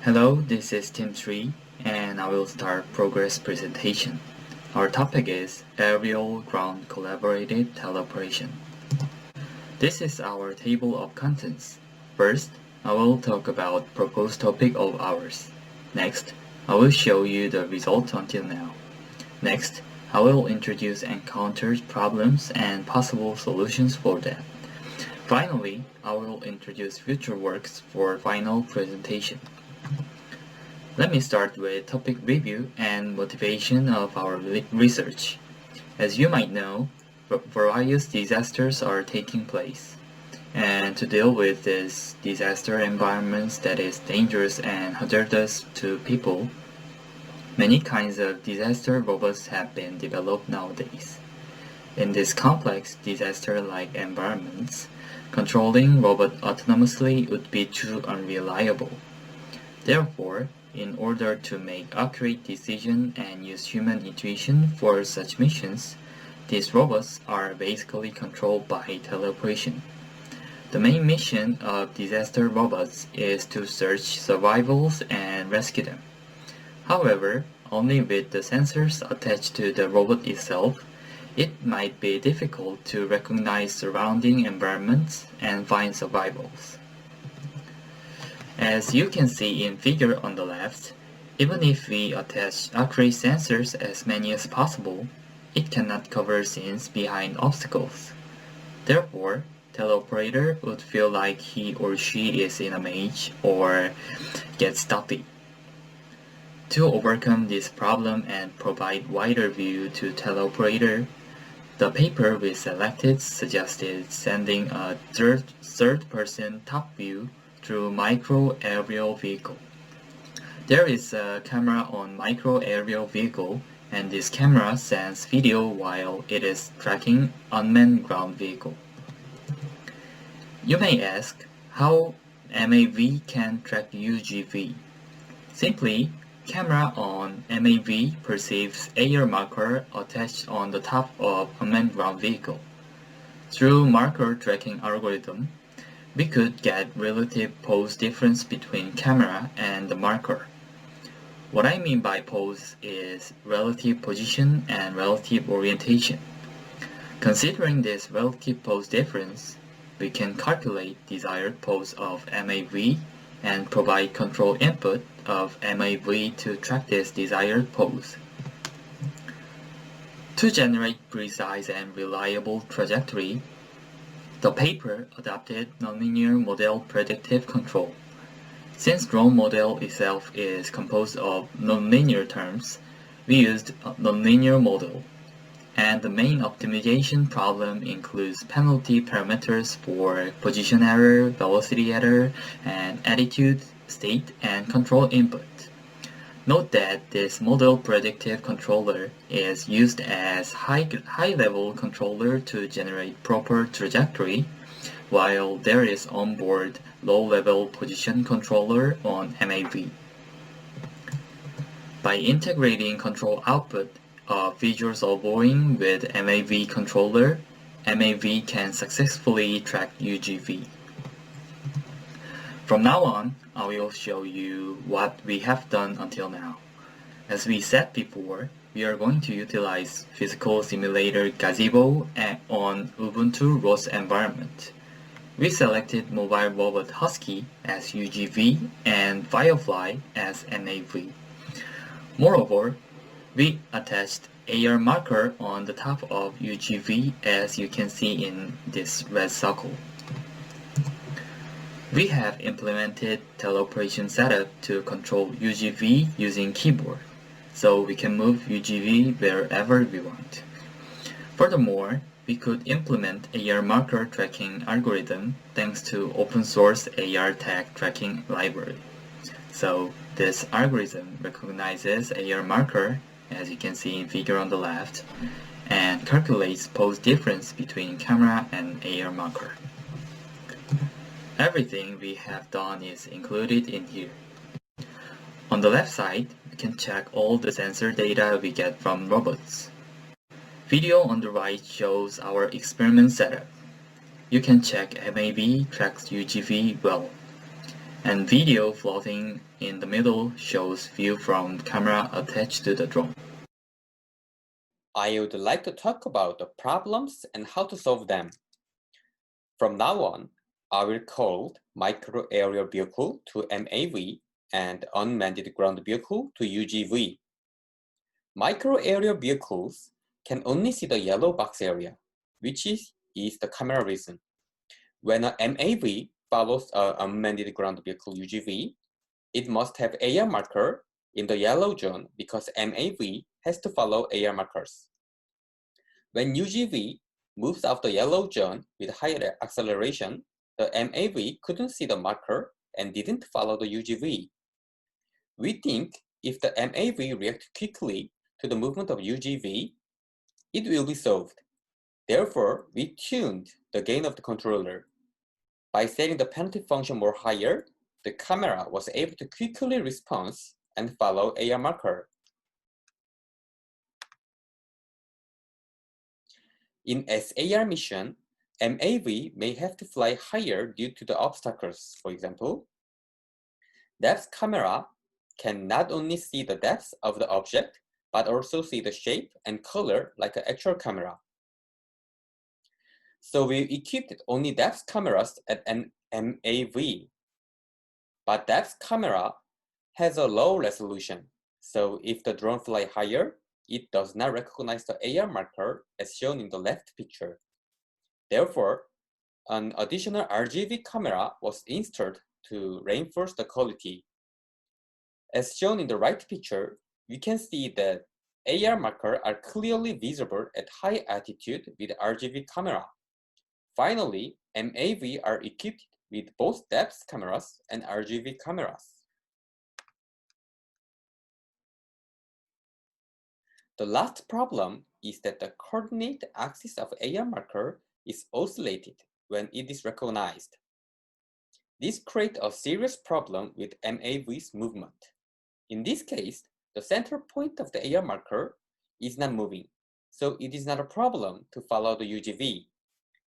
Hello, this is Team 3 and I will start progress presentation. Our topic is Aerial Ground Collaborated Teleoperation. This is our table of contents. First, I will talk about proposed topic of ours. Next, I will show you the result until now. Next, I will introduce encountered problems and possible solutions for that. Finally, I will introduce future works for final presentation. Let me start with topic review and motivation of our research. As you might know, various disasters are taking place. And to deal with this disaster environments that is dangerous and hazardous to people, many kinds of disaster robots have been developed nowadays. In this complex disaster-like environments, controlling robot autonomously would be too unreliable. Therefore, in order to make accurate decisions and use human intuition for such missions, these robots are basically controlled by teleoperation. The main mission of disaster robots is to search survivals and rescue them. However, only with the sensors attached to the robot itself, it might be difficult to recognize surrounding environments and find survivals. As you can see in figure on the left, even if we attach accurate sensors as many as possible, it cannot cover scenes behind obstacles. Therefore, teleoperator would feel like he or she is in a maze or get stuffy. To overcome this problem and provide wider view to teleoperator, the paper we selected suggested sending a third-person top view through micro aerial vehicle. There is a camera on micro aerial vehicle, and this camera sends video while it is tracking unmanned ground vehicle. You may ask how MAV can track UGV. Simply, camera on MAV perceives air marker attached on the top of unmanned ground vehicle. Through marker tracking algorithm, we could get relative pose difference between camera and the marker. What I mean by pose is relative position and relative orientation. Considering this relative pose difference, we can calculate desired pose of MAV and provide control input of MAV to track this desired pose. To generate precise and reliable trajectory, the paper adopted nonlinear model predictive control. Since drone model itself is composed of nonlinear terms, we used a nonlinear model. And the main optimization problem includes penalty parameters for position error, velocity error, and attitude, state, and control input. Note that this model predictive controller is used as high-level controller to generate proper trajectory, while there is onboard low-level position controller on MAV. By integrating control output of visual servoing with MAV controller, MAV can successfully track UGV. From now on, I will show you what we have done until now. As we said before, we are going to utilize physical simulator Gazebo on Ubuntu ROS environment. We selected mobile robot Husky as UGV and Firefly as MAV. Moreover, we attached AR marker on the top of UGV as you can see in this red circle. We have implemented teleoperation setup to control UGV using keyboard, so we can move UGV wherever we want. Furthermore, we could implement AR marker tracking algorithm thanks to open source AR tag tracking library. So this algorithm recognizes AR marker, as you can see in figure on the left, and calculates pose difference between camera and AR marker. Everything we have done is included in here. On the left side, you can check all the sensor data we get from robots. Video on the right shows our experiment setup. You can check MAV tracks UGV well. And video floating in the middle shows view from camera attached to the drone. I would like to talk about the problems and how to solve them. From now on, I will call micro aerial vehicle to MAV and unmanned ground vehicle to UGV. Micro aerial vehicles can only see the yellow box area, which is the camera reason. When a MAV follows an unmanned ground vehicle UGV, it must have AR marker in the yellow zone because MAV has to follow AR markers. When UGV moves out the yellow zone with higher acceleration, the MAV couldn't see the marker and didn't follow the UGV. We think if the MAV reacts quickly to the movement of UGV, it will be solved. Therefore, we tuned the gain of the controller. By setting the penalty function more higher, the camera was able to quickly respond and follow AR marker. In SAR mission, MAV may have to fly higher due to the obstacles, for example. Depth camera can not only see the depth of the object, but also see the shape and color like an actual camera. So we equipped only depth cameras at an MAV. But depth camera has a low resolution. So if the drone fly higher, it does not recognize the AR marker as shown in the left picture. Therefore, an additional RGB camera was installed to reinforce the quality. As shown in the right picture, we can see that AR markers are clearly visible at high altitude with RGB camera. Finally, MAV are equipped with both depth cameras and RGB cameras. The last problem is that the coordinate axis of AR marker is oscillated when it is recognized. This creates a serious problem with MAV's movement. In this case, the center point of the AR marker is not moving, so it is not a problem to follow the UGV.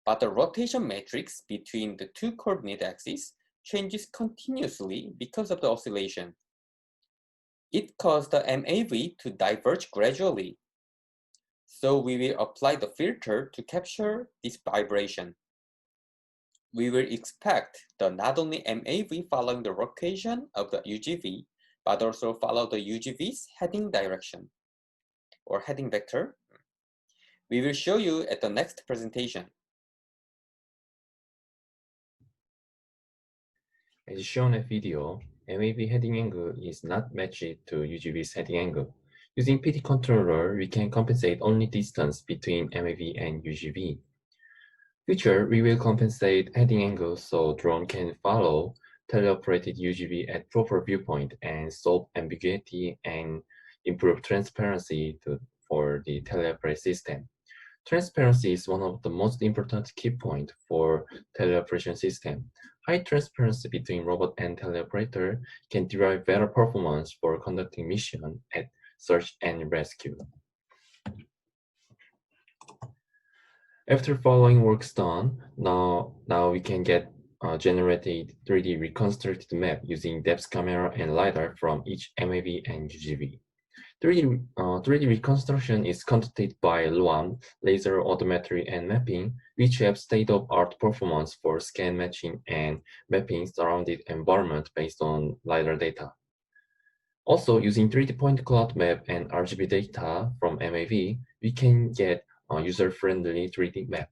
But the rotation matrix between the two coordinate axes changes continuously because of the oscillation. It caused the MAV to diverge gradually. So we will apply the filter to capture this vibration. We will expect the not only MAV following the rotation of the UGV, but also follow the UGV's heading direction or heading vector. We will show you at the next presentation. As shown in video, MAV heading angle is not matched to UGV's heading angle. Using PD controller, we can compensate only distance between MAV and UGV. Future, we will compensate heading angle so drone can follow teleoperated UGV at proper viewpoint and solve ambiguity and improve transparency for the teleoperated system. Transparency is one of the most important key points for teleoperation system. High transparency between robot and teleoperator can derive better performance for conducting mission at search and rescue. After following works done, now we can get generated 3D reconstructed map using depth camera and LiDAR from each MAV and UGV. 3D reconstruction is conducted by LUAM, Laser Odometry and Mapping, which have state-of-art performance for scan matching and mapping surrounded environment based on LiDAR data. Also, using 3D point cloud map and RGB data from MAV, we can get a user-friendly 3D map.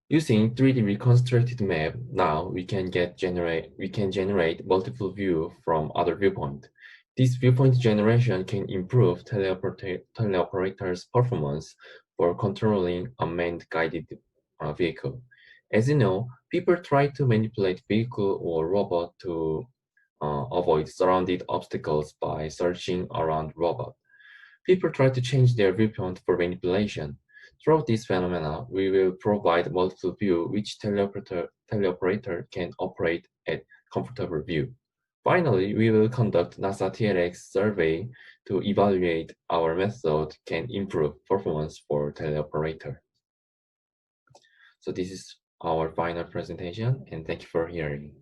Using 3D reconstructed map, now we can generate multiple view from other viewpoint. This viewpoint generation can improve teleoperator's performance for controlling unmanned guided vehicle. As you know, people try to manipulate vehicle or robot to avoid surrounded obstacles by searching around robot. People try to change their viewpoint for manipulation. Through this phenomena, we will provide multiple view which teleoperator can operate at comfortable view. Finally, we will conduct NASA TLX survey to evaluate our method can improve performance for teleoperator. So this is our final presentation, and thank you for hearing.